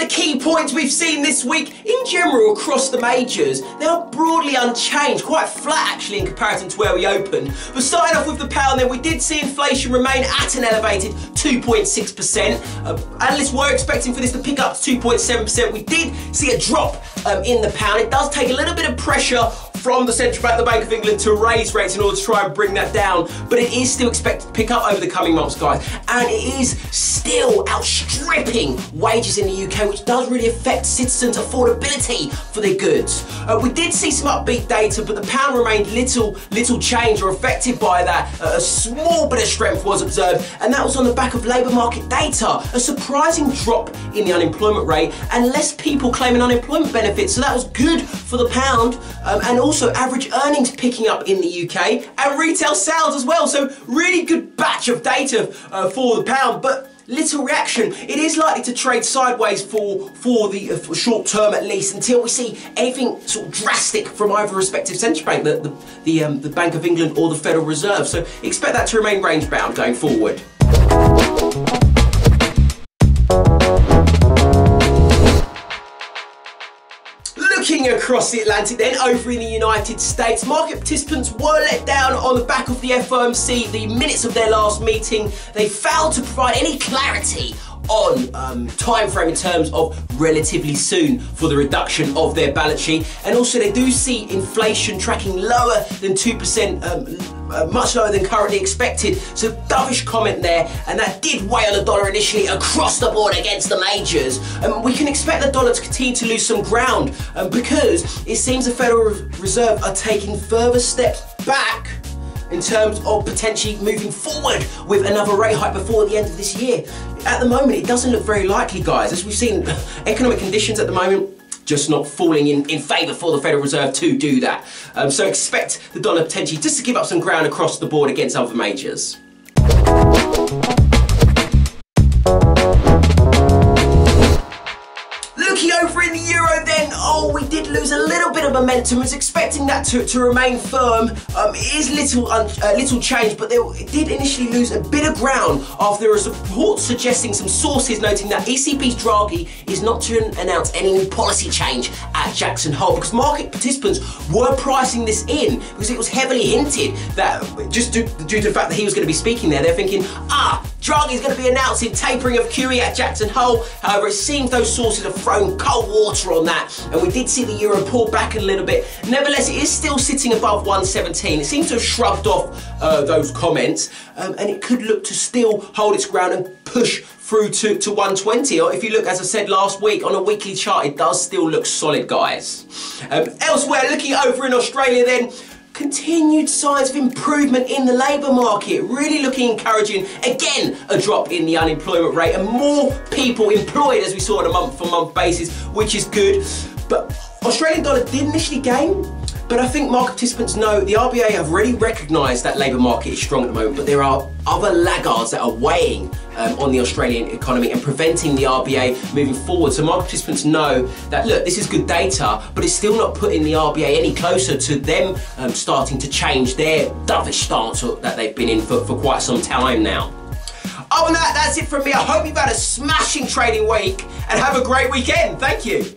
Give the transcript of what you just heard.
the key points we've seen this week, in general across the majors, they are broadly unchanged, quite flat actually in comparison to where we opened. But starting off with the pound then, we did see inflation remain at an elevated 2.6%. Analysts were expecting for this to pick up to 2.7%. We did see a drop in the pound. It does take a little bit of pressure from the central bank, the Bank of England, to raise rates in order to try and bring that down, but it is still expected to pick up over the coming months, guys, and it is still outstripping wages in the UK, which does really affect citizens' affordability for their goods. We did see some upbeat data, but the pound remained little changed or affected by that. A small bit of strength was observed, and that was on the back of labour market data. A surprising drop in the unemployment rate and less people claiming unemployment benefits, so that was good for the pound, and also average earnings picking up in the UK and retail sales as well. So really good batch of data for the pound, but little reaction. It is likely to trade sideways for the short term at least, until we see anything sort of drastic from either respective central bank, the Bank of England or the Federal Reserve. So expect that to remain range bound going forward. Looking across the Atlantic then, over in the United States, market participants were let down on the back of the FOMC, the minutes of their last meeting. They failed to provide any clarity on time frame in terms of relatively soon for the reduction of their balance sheet, and also they do see inflation tracking lower than 2%, much lower than currently expected. So dovish comment there, and that did weigh on the dollar initially across the board against the majors. We can expect the dollar to continue to lose some ground because it seems the Federal Reserve are taking further steps back in terms of potentially moving forward with another rate hike before the end of this year. At the moment, it doesn't look very likely, guys. As we've seen, economic conditions at the moment just not falling in favour for the Federal Reserve to do that. So expect the dollar potentially just to give up some ground across the board against other majors. Looking over in the euro then, we did lose a little bit of momentum. I was expecting that to remain firm. It is little change, but it did initially lose a bit of ground after there was reports suggesting, some sources noting that ECB's Draghi is not to announce any new policy change at Jackson Hole, because market participants were pricing this in because it was heavily hinted that, just due to the fact that he was going to be speaking there, they're thinking, Draghi is going to be announcing tapering of QE at Jackson Hole. However, it seems those sources have thrown cold water on that, and we did see the euro pull back a little bit. Nevertheless, it is still sitting above 117. It seems to have shrugged off those comments, and it could look to still hold its ground and push through to 120. Or if you look, as I said last week, on a weekly chart, it does still look solid, guys. Elsewhere, looking over in Australia then, continued signs of improvement in the labour market, really looking encouraging. Again, a drop in the unemployment rate and more people employed, as we saw on a month-for-month basis, which is good. But Australian dollar did initially gain, but I think market participants know the RBA have already recognised that labour market is strong at the moment, but there are other laggards that are weighing on the Australian economy and preventing the RBA moving forward. So market participants know that, look, this is good data, but it's still not putting the RBA any closer to them starting to change their dovish stance that they've been in for quite some time now. Other than that, that's it from me. I hope you've had a smashing trading week and have a great weekend. Thank you.